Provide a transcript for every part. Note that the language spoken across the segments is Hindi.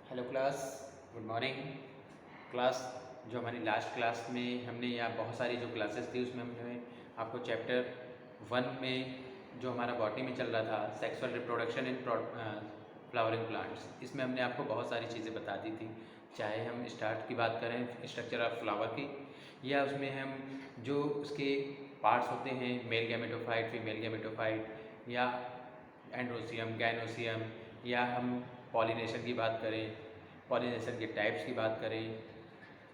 Hello class, good morning class. जो हमारी लास्ट क्लास में हमने या बहुत सारी जो क्लासेस थी उसमें हमने आपको चैप्टर 1 में जो हमारा बॉटनी में चल रहा था sexual reproduction in flowering plants, इसमें हमने आपको बहुत सारी चीज़ें बता दी थी। चाहे हम स्टार्ट की बात करें स्ट्रक्चर ऑफ फ्लावर की, या उसमें हम जो उसके पार्ट्स होते हैं मेल गैमेटोफाइट, फीमेल गैमेटोफाइट, या एंड्रोसियम, गैनोसियम, या हम पॉलिनेशन की बात करें, पॉलिनेशन के टाइप्स की बात करें।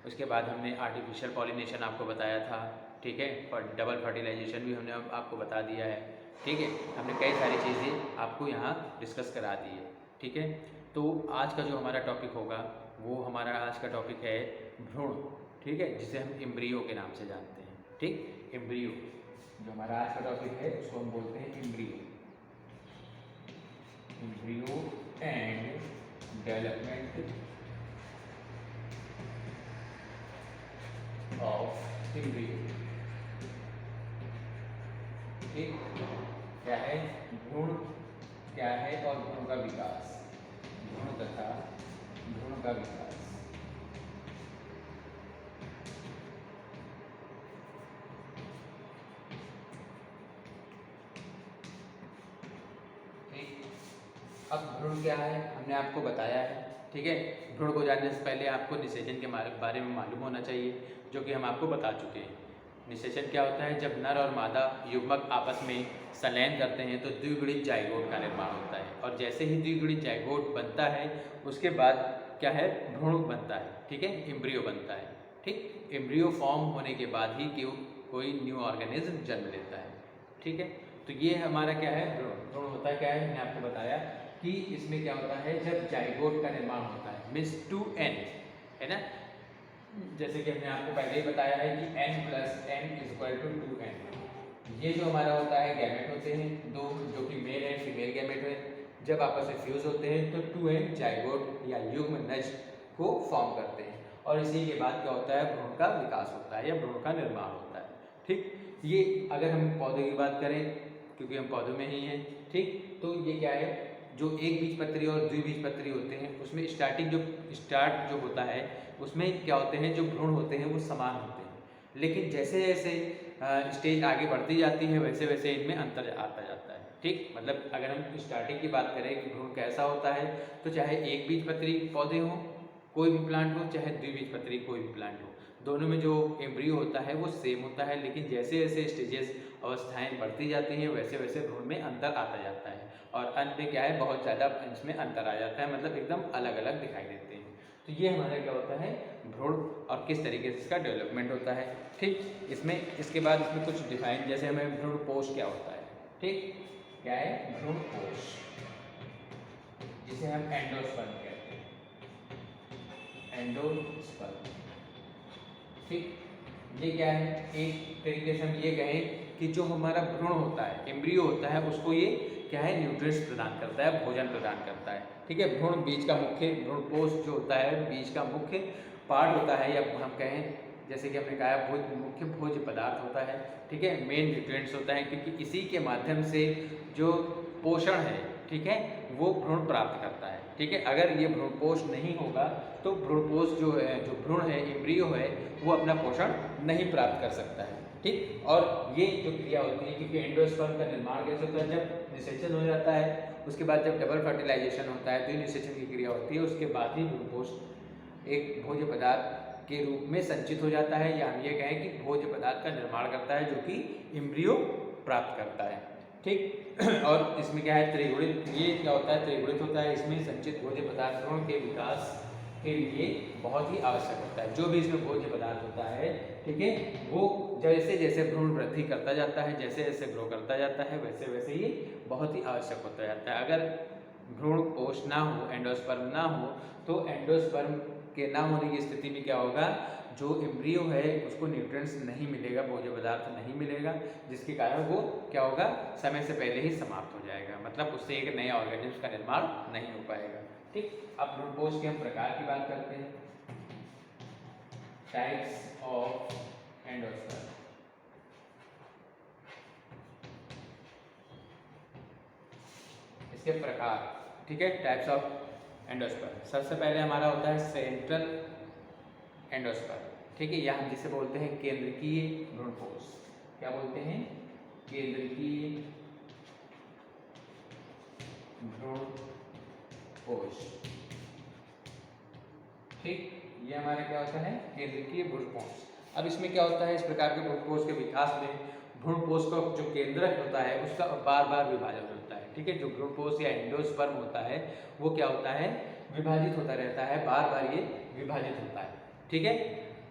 उसके बाद हमने आर्टिफिशियल पॉलिनेशन आपको बताया था, ठीक है, और डबल फर्टिलाइजेशन भी हमने अब आपको बता दिया है, ठीक है। हमने कई सारी चीज़ें आपको यहाँ डिस्कस करा दी है, ठीक है। तो आज का जो हमारा टॉपिक होगा वो हमारा आज का टॉपिक है भ्रूण, ठीक है, जिसे हम एम्ब्रियो के नाम से जानते हैं, ठीक। एम्ब्रियो जो हमारा आज का टॉपिक है उसको हम बोलते हैं embryo. Embryo and development of embryo, ठीक। क्या है भ्रूण, क्या है और भ्रूण का विकास, भ्रूण तथा भ्रूण का विकास। ठीक, अब भ्रूण क्या है हमने आपको बताया है, ठीक है। भ्रूण को जानने से पहले आपको निषेचन के बारे में मालूम होना चाहिए, जो कि हम आपको बता चुके हैं। निषेचन क्या होता है? जब नर और मादा युग्मक आपस में संलयन करते हैं तो द्विगुणित जाइगोट का निर्माण होता है, और जैसे ही द्विगुणित जाइगोट बनता है उसके बाद क्या है? भ्रूण बनता है, ठीक है, एम्ब्रियो बनता है, ठीक। एम्ब्रियो फॉर्म होने के बाद ही कोई न्यू ऑर्गेनिज्म जन्म लेता है, ठीक है। तो ये हमारा क्या है? भ्रूण। भ्रूण होता है क्या है? मैंने आपको बताया कि इसमें क्या होता है, जब जाइगोट का निर्माण होता है, मीन्स 2n, है ना। जैसे कि हमने आपको पहले ही बताया है कि n + n = 2n। ये जो हमारा होता है गैमेट होते हैं दो, जो कि मेल एंड फीमेल गैमेट है। जब आपस में फ्यूज होते हैं तो 2n जाइगोट या युग्म नज को फॉर्म करते हैं, और इसी के बाद क्या होता है? भ्रूण का विकास होता है या भ्रूण का निर्माण होता है, ठीक। ये अगर हम पौधे की बात करें, क्योंकि हम पौधों में ही हैं, ठीक, तो ये क्या है? जो एक बीजपत्री और द्विबीजपत्री होते हैं उसमें स्टार्ट जो होता है उसमें क्या होते हैं? जो भ्रूण होते हैं वो समान होते हैं, लेकिन जैसे जैसे स्टेज आगे बढ़ती जाती है वैसे वैसे इनमें अंतर आता जाता है, ठीक। मतलब अगर हम स्टार्टिंग की बात करें कि भ्रूण कैसा होता है, तो चाहे एक बीजपत्री पौधे हों, कोई भी प्लांट हो, चाहे द्विबीजपत्री कोई भी प्लांट हो, दोनों में जो एम्ब्रियो होता है वो सेम होता है, लेकिन जैसे जैसे स्टेजेस अवस्थाएं बढ़ती जाती हैं वैसे वैसे भ्रूण में अंतर आता जाता है, और अंत में क्या है? बहुत ज़्यादा इसमें अंतर आ जाता है, मतलब एकदम अलग अलग दिखाई देते हैं। तो ये हमारा क्या होता है? भ्रूण, और किस तरीके से इसका डेवलपमेंट होता है, ठीक। इसमें इसके बाद इसमें कुछ डिफाइन, जैसे हमें भ्रूण कोश क्या होता है, ठीक। क्या है भ्रूण कोश? जिसे हम एंडोस्पर्म कहते हैं, एंडोस्पर्म, ठीक। ये क्या है? एक तरीके से हम ये कहें कि जो हमारा भ्रूण होता है, एम्ब्रियो होता है, उसको ये क्या है? न्यूट्रिएंट्स प्रदान करता है, भोजन प्रदान करता है, ठीक है। भ्रूण बीज का मुख्य, भ्रूण कोश जो होता है बीज का मुख्य पार्ट होता है, या हम कहें जैसे कि हमने कहा मुख्य भोज्य पदार्थ होता है, ठीक है, मेन न्यूट्रिएंट्स होता है, क्योंकि इसी के माध्यम से जो पोषण है, ठीक है, वो भ्रूण प्राप्त करता है, ठीक है। अगर ये भ्रूणपोष नहीं होगा तो भ्रूणपोष जो है, जो भ्रूण है, एम्ब्रियो है, वो अपना पोषण नहीं प्राप्त कर सकता है, ठीक। और ये जो क्रिया होती है, क्योंकि एंडोस्पर्म का निर्माण कैसे होता है? जब निषेचन हो जाता है, उसके बाद जब डबल फर्टिलाइजेशन होता है तो निषेचन की क्रिया होती है, उसके बाद ही भ्रूणपोष एक भोज्य पदार्थ के रूप में संचित हो जाता है, या हम ये कहें कि भोज्य पदार्थ का निर्माण करता है, जो कि एम्ब्रियो प्राप्त करता है, ठीक। और इसमें क्या है? त्रिगुणित, ये क्या होता है? त्रिगुणित होता है। इसमें संचित भोज्य पदार्थ भ्रूण के विकास के लिए बहुत ही आवश्यक होता है। जो भी इसमें भोज्य पदार्थ होता है, ठीक है, वो जैसे जैसे भ्रूण वृद्धि करता जाता है, जैसे जैसे ग्रो करता जाता है, वैसे वैसे ये बहुत ही आवश्यक होता जाता है। अगर भ्रूण कोश ना हो, एंडोस्पर्म ना हो, तो एंडोस्पर्म के ना होने की स्थिति में क्या होगा? जो एम्ब्रियो है उसको न्यूट्रिएंट्स नहीं मिलेगा, भोज्य पदार्थ नहीं मिलेगा, जिसके कारण वो क्या होगा? समय से पहले ही समाप्त हो जाएगा, मतलब उससे एक नए ऑर्गेनिज्म का निर्माण नहीं हो पाएगा, ठीक। अब भ्रूणपोष के हम प्रकार की बात करते हैं, टाइप्स ऑफ एंडोस्पर्म। इसके प्रकार, ठीक है, टाइप्स ऑफ एंडोस्पर्म। सबसे पहले हमारा होता है सेंट्रल एंडोस्पर्म, ठीक है, या हम जिसे बोलते हैं केंद्रकीय भ्रूणपोष। क्या बोलते हैं? केंद्रकीय भ्रूणपोष। ठीक, ये हमारा क्या होता है? केंद्रकीय भ्रूणपोष। अब इसमें क्या होता है, इस प्रकार के भ्रूणपोष के विकास में भ्रूणपोष का जो केंद्रक होता है उसका बार बार विभाजन होता है। ठीक है, जो भ्रूणपोष या एंडोस्पर्म होता है वो क्या होता है? विभाजित होता रहता है, बार बार ये विभाजित होता है। ठीक है,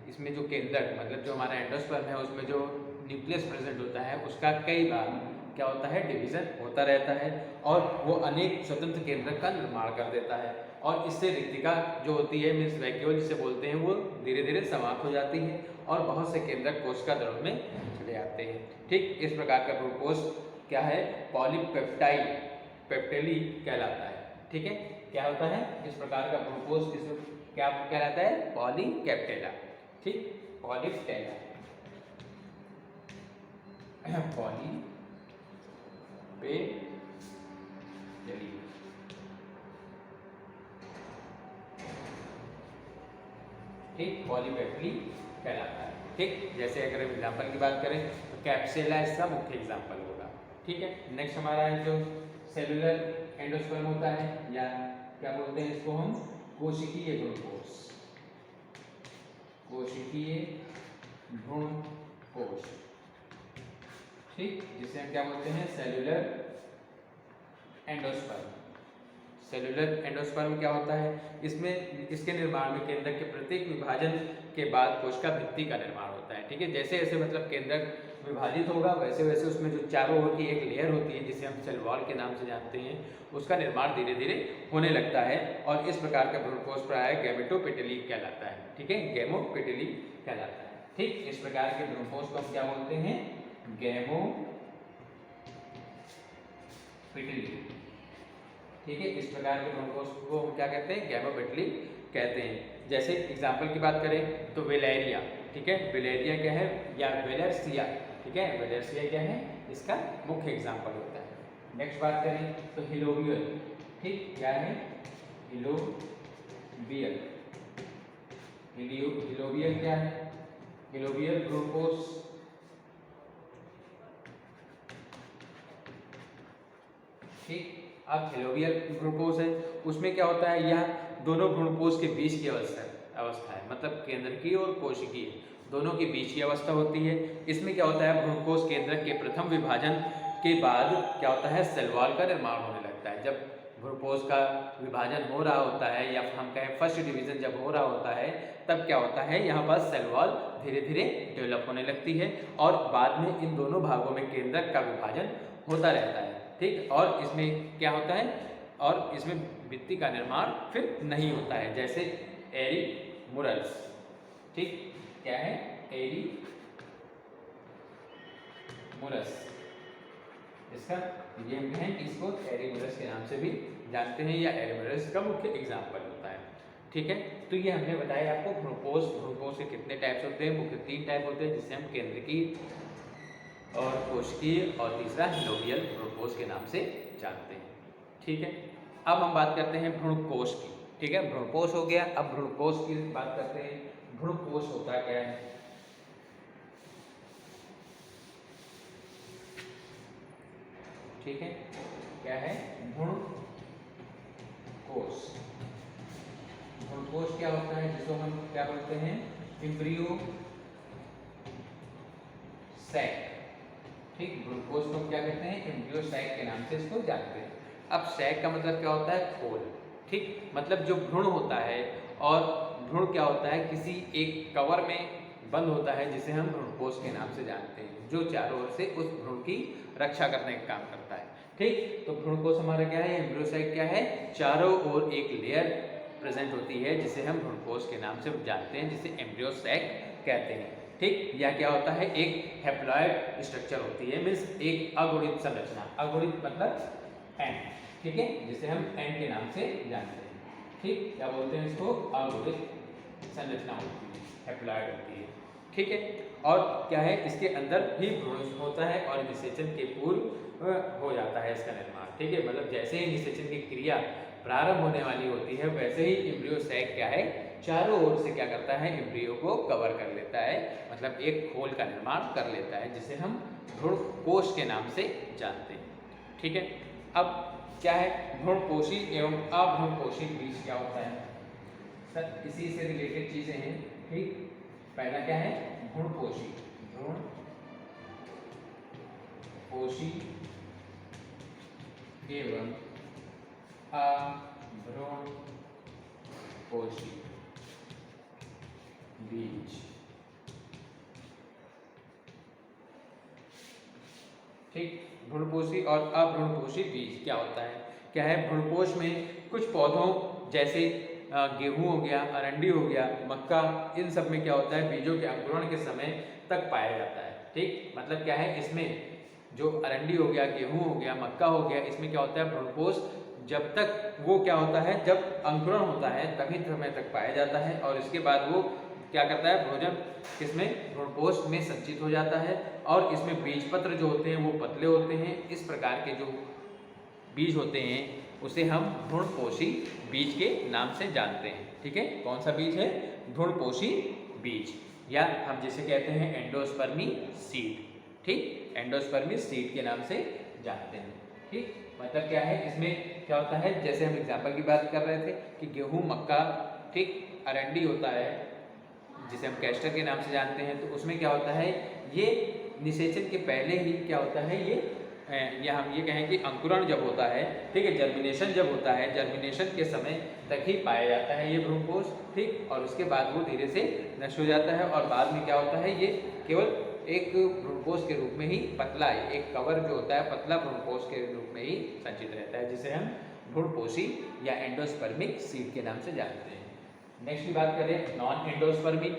इसमें जो केंद्रक मतलब जो हमारा एंडोस्पर्म है उसमें जो न्यूक्लियस प्रेजेंट होता है उसका कई बार क्या होता है? डिवीजन होता रहता है और वो अनेक स्वतंत्र केंद्रक का निर्माण कर देता है और इससे रिक्तिका जो होती है मीन्स वैक्यूल जिसे बोलते हैं वो धीरे धीरे समाप्त हो जाती है और बहुत से केंद्रक कोशिका दड़ों में चले जाते हैं। ठीक, इस प्रकार का भ्रूणपोष क्या है? पॉलीपेप्टाइड पेप्टेली कहलाता है। ठीक है, क्या होता है? इस प्रकार का भ्रूणपोष क्या कहलाता है? पॉलीकैप्टेला। ठीक, पॉलीपेप्टेला पॉलीपेप्टेली। ठीक, पॉलीपेप्टेली कहलाता है। ठीक, जैसे अगर एग्जाम्पल की बात करें तो कैप्सेला इसका मुख्य एग्जाम्पल होगा। ठीक है, नेक्स्ट हमारा है जो सेलुलर एंडोस्पर्म होता है या क्या बोलते हैं इसको हम? कोशिकीय भ्रूणपोष। कोशिकीय भ्रूणपोष। ठीक, जिसे हम क्या बोलते हैं? Cellular endosperm. सेलुलर एंडोस्पर्म क्या होता है? इसमें इसके निर्माण में केंद्रक के प्रत्येक विभाजन के बाद कोशिका भित्ति का निर्माण होता है। ठीक है, जैसे जैसे मतलब केंद्रक विभाजित होगा वैसे वैसे उसमें जो चारों ओर की एक लेयर होती है जिसे हम सेल वॉल के नाम से जानते हैं उसका निर्माण धीरे धीरे होने लगता है और इस प्रकार का भ्रूणपोष प्राय गैमेटोपेटेली कहलाता है। ठीक है, गैमोपेटेली कहलाता है। ठीक, इस प्रकार के भ्रूणपोष को हम क्या बोलते हैं? गैमोपेटेली। ठीक है, इस प्रकार के भ्रूणपोष को हम क्या कहते हैं? गैमोपेटेली कहते हैं। जैसे एग्जाम्पल की बात करें तो वेलेरिया। ठीक है, वेलेरिया क्या है? या वेलेर्सिया। ठीक है, वेलेर्सिया क्या है? इसका मुख्य एग्जाम्पल होता है। नेक्स्ट बात करें तो हिलोबियल। ठीक, क्या है? हिलोबियल। हिलोबियल क्या है? हिलोबियल भ्रूणपोष ठीक, अब हिलोबियल भ्रूणपोष है उसमें क्या होता है? यह दोनों भ्रूणपोष के बीच की अवस्था है, मतलब केंद्रकीय और कोशिकीय दोनों के बीच की अवस्था होती है। इसमें क्या होता है? भ्रूणकोष केंद्रक के प्रथम विभाजन के बाद क्या होता है? सेल वॉल का निर्माण होने लगता है। जब भ्रूणकोष का विभाजन हो रहा होता है या हम कहें फर्स्ट डिवीजन जब हो रहा होता है तब क्या होता है? यहाँ पर सेल वॉल धीरे धीरे डेवलप होने लगती है और बाद में इन दोनों भागों में केंद्रक का विभाजन होता रहता है। ठीक, और इसमें क्या होता है? और इसमें भित्ति का निर्माण फिर नहीं होता है, जैसे एरीमुरस। ठीक, क्या है? एरीमुरस। इसका ये हम कहें कि इसको एरीमुरस के नाम से भी जानते हैं या एरीमुरस का मुख्य एग्जाम्पल होता है। ठीक है, तो ये हमने बताया आपको भ्रूणपोष। भ्रूणपोष के कितने टाइप्स होते हैं? मुख्य 3 टाइप होते हैं जिसे हम केंद्रकीय और कोशिकीय और तीसरा हिलोबियल भ्रूणपोष के नाम से जानते हैं। ठीक है, अब हम बात करते हैं भ्रूणकोष की। ठीक है, भ्रूणकोष हो गया, अब भ्रूणकोष की बात करते हैं। भ्रूणकोष होता क्या है? ठीक है, क्या है? भ्रूणकोष। भ्रूणकोष क्या होता है? जिसको हम क्या बोलते हैं? Embryo sac. ठीक, भ्रूणकोष को क्या कहते हैं? एम्ब्रियो सैक के नाम से इसको जानते हैं। अब सैक का मतलब क्या होता है? खोल। ठीक, मतलब जो भ्रूण होता है और भ्रूण क्या होता है? किसी एक कवर में बंद होता है जिसे हम भ्रूणकोष के नाम से जानते हैं, जो चारों ओर से उस भ्रूण की रक्षा करने का काम करता है। ठीक, तो भ्रूणकोष हमारा क्या है? एम्ब्रियो सैक क्या है? चारों ओर एक लेयर प्रेजेंट होती है जिसे हम भ्रूणकोष के नाम से जानते हैं, जिसे एम्ब्रियो सैक कहते हैं। ठीक, यह क्या होता है? एक हैप्लॉइड स्ट्रक्चर होती है, मीन्स एक अगुणित संरचना। अगुणित मतलब एन। ठीक है, जिसे हम एन के नाम से जानते हैं। ठीक, क्या बोलते हैं इसको? अगुणित संरचना होती है, हैप्लॉइड होती है। ठीक है, और क्या है? इसके अंदर भी भ्रूण होता है और निषेचन के पूर्व हो जाता है इसका निर्माण। ठीक है, मतलब जैसे ही निषेचन की क्रिया प्रारंभ होने वाली होती है, वैसे ही एम्ब्रियो सैक क्या है, चारों ओर से क्या करता है, एम्ब्रियो को कवर कर लेता है, मतलब एक खोल का निर्माण कर लेता है, जिसे हम भ्रूणकोश के नाम से जानते हैं। ठीक है, अब क्या है, भ्रूणपोषी एवं अभ्रूणपोषी बीज क्या होता है सर, इसी से रिलेटेड चीजें हैं। ठीक, पहला क्या है, भ्रूणपोषी, भ्रूणपोषी एवं अभ्रूणपोषी बीज। ठीक, भ्रूणपोषी और अभ्रूणपोषी बीज क्या होता है, क्या है, भ्रूणपोष में कुछ पौधों जैसे गेहूं हो गया, अरंडी हो गया, मक्का, इन सब में क्या होता है, बीजों के अंकुरण के समय तक पाया जाता है। ठीक, मतलब क्या है, इसमें जो अरंडी हो गया, गेहूं हो गया, मक्का हो गया, इसमें क्या होता है, भ्रूणपोष जब तक वो क्या होता है, जब अंकुरण होता है तभी समय तक पाया जाता है, और इसके बाद वो क्या करता है, भोजन किसमें, भ्रूणपोष में संचित हो जाता है, और इसमें बीज पत्र जो होते हैं वो पतले होते हैं। इस प्रकार के जो बीज होते हैं उसे हम भ्रूणपोषी बीज के नाम से जानते हैं। ठीक है, कौन सा बीज है, भ्रूणपोषी बीज, या हम जिसे कहते हैं एंडोस्पर्मी सीड। ठीक, एंडोस्पर्मी सीड के नाम से जानते हैं। ठीक, मतलब क्या है, इसमें क्या होता है, जैसे हम एग्जाम्पल की बात कर रहे थे कि गेहूं, मक्का, ठीक, अरंडी होता है जिसे हम कैस्टर के नाम से जानते हैं, तो उसमें क्या होता है, ये निषेचन के पहले ही क्या होता है, या हम ये कहें कि अंकुरण जब होता है, ठीक है, जर्मिनेशन जब होता है, जर्मिनेशन के समय तक ही पाया जाता है ये भ्रूणपोष। ठीक, और उसके बाद वो धीरे से नष्ट हो जाता है, और बाद में क्या होता है, ये केवल एक भ्रूणपोष के रूप में ही पतला, एक कवर जो होता है पतला भ्रूणपोष के रूप में ही संचित रहता है, जिसे हम भ्रूणपोषी या एंडोस्पर्मिक सीड के नाम से जानते हैं। नेक्स्ट की बात करें, नॉन एंडोस्पर्मिक,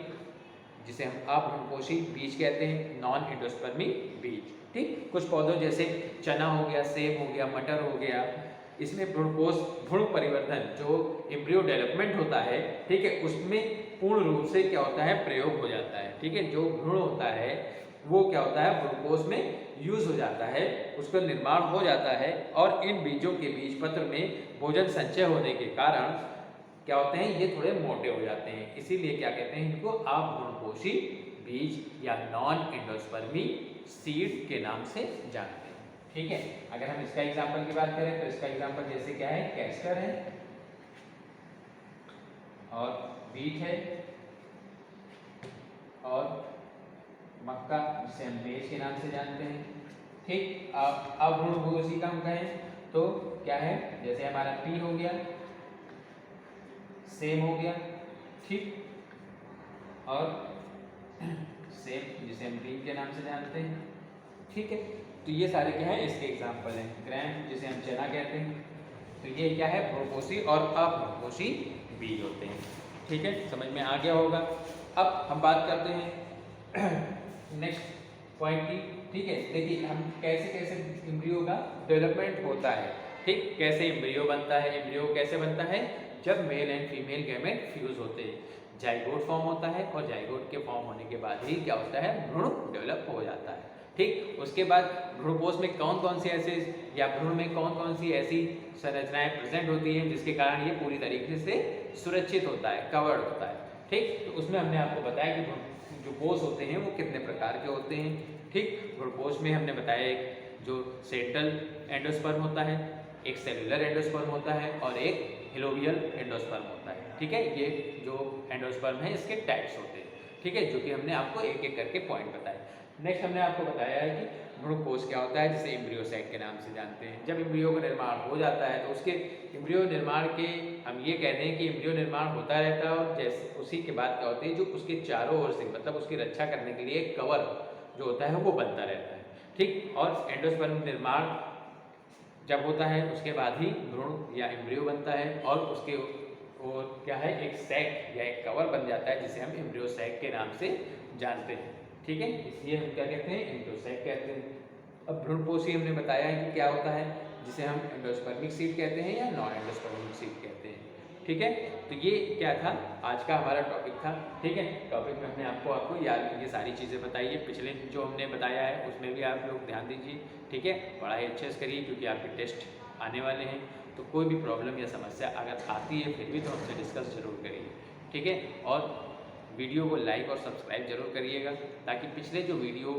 जिसे हम अभ्रूणपोषी बीज कहते हैं, नॉन एंडोस्पर्मिक बीज। ठीक, कुछ पौधों जैसे चना हो गया, सेब हो गया, मटर हो गया, इसमें भ्रूणपोष, भ्रूण परिवर्धन जो एम्ब्रियो डेवलपमेंट होता है, ठीक है, उसमें पूर्ण रूप से क्या होता है, प्रयोग हो जाता है। ठीक है, जो भ्रूण होता है वो क्या होता है, भ्रूणपोष में यूज हो जाता है, उसका निर्माण हो जाता है, और इन बीजों के बीज पत्र में भोजन संचय होने के कारण क्या होते हैं, ये थोड़े मोटे हो जाते हैं, इसीलिए क्या कहते हैं इनको, अभ्रूणपोषी बीज या नॉन एंडोस्पर्मी सीड के नाम से जानते हैं। ठीक है, अगर हम इसका एग्जांपल की बात करें तो इसका एग्जांपल जैसे क्या है, कैस्टर है और बीट है और मक्का जिसे हम मेज के नाम से जानते हैं। ठीक, अब अभ्रूणपोषी का हम कहें तो क्या है, जैसे हमारा पी हो गया, सेम हो गया, ठीक, और सेम जिसे हम बीन के नाम से जानते हैं। ठीक है, तो ये सारे क्या है, इसके एग्जाम्पल हैं। ग्रैम जिसे हम चना कहते हैं, तो ये क्या है, भ्रूणपोषी और अभ्रूणपोषी बीज होते हैं। ठीक है, समझ में आ गया होगा। अब हम बात करते हैं नेक्स्ट पॉइंट की। ठीक है, देखिए हम कैसे कैसे एम्ब्रियो का डेवलपमेंट होता है। ठीक, कैसे एम्ब्रियो बनता है, एम्ब्रियो कैसे बनता है, जब male and female gamete fuse होते हैं, जाइगोट फॉर्म होता है, और जाइगोट के फॉर्म होने के बाद ही क्या होता है, भ्रूण डेवलप हो जाता है। ठीक, उसके बाद भ्रूणपोष में कौन कौन सी ऐसे, या भ्रूण में कौन कौन सी ऐसी संरचनाएं प्रेजेंट होती हैं जिसके कारण ये पूरी तरीके से सुरक्षित होता है, कवर्ड होता है। ठीक, तो उसमें हमने आपको बताया कि जो कोष होते हैं वो कितने प्रकार के होते हैं। ठीक, भ्रूणपोष में हमने बताया एक जो सेंट्रल एंडोस्पर्म होता है, एक सेलुलर एंडोस्पर्म होता है, और एक हिलोवियल एंडोस्पर्म होता है। ठीक है, ये जो एंडोस्पर्म है इसके टाइप्स होते हैं। ठीक है, जो कि हमने आपको एक एक करके पॉइंट बताए। नेक्स्ट हमने आपको बताया है कि भ्रूणकोश क्या होता है, जिसे एम्ब्रियो साइट के नाम से जानते हैं। जब एम्ब्रियो का निर्माण हो जाता है तो उसके एम्ब्रियो निर्माण के हम ये कहते हैं कि एम्ब्रियो निर्माण होता रहता है, और जैसे उसी के बाद क्या होती है, जो उसके चारों ओर से मतलब उसकी रक्षा करने के लिए एक कवर जो होता है वो बनता रहता है। ठीक, और एंडोस्पर्म निर्माण जब होता है उसके बाद ही भ्रूण या एम्ब्रियो बनता है, और उसके और क्या है, एक सैक या एक कवर बन जाता है जिसे हम एम्ब्रियो सैक के नाम से जानते हैं। ठीक है, इसलिए हम क्या कहते हैं, एम्ब्रियो सैक कहते हैं। अब भ्रूणपोषी हमने बताया है कि क्या होता है, जिसे हम एंडोस्पर्मिक सीड कहते हैं या नॉन एंडोस्पर्मिक सीड कहते हैं। ठीक है, तो ये क्या था, आज का हमारा टॉपिक था। ठीक है, टॉपिक में हमने आपको याद ये सारी चीज़ें बताई है। पिछले जो हमने बताया है उसमें भी आप लोग ध्यान दीजिए। ठीक है, पढ़ाई अच्छे से करिए क्योंकि आपके टेस्ट आने वाले हैं। तो कोई भी प्रॉब्लम या समस्या अगर आती है फिर भी तो हमसे डिस्कस जरूर करिए, ठीक है। और वीडियो को लाइक और सब्सक्राइब जरूर करिएगा ताकि पिछले जो वीडियो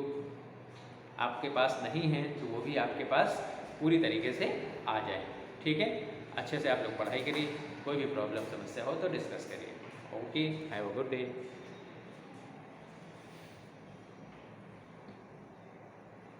आपके पास नहीं है तो वो भी आपके पास पूरी तरीके से आ जाए, ठीक है। अच्छे से आप लोग पढ़ाई करिए, कोई भी प्रॉब्लम समस्या हो तो डिस्कस करिए। Okay, have a good day.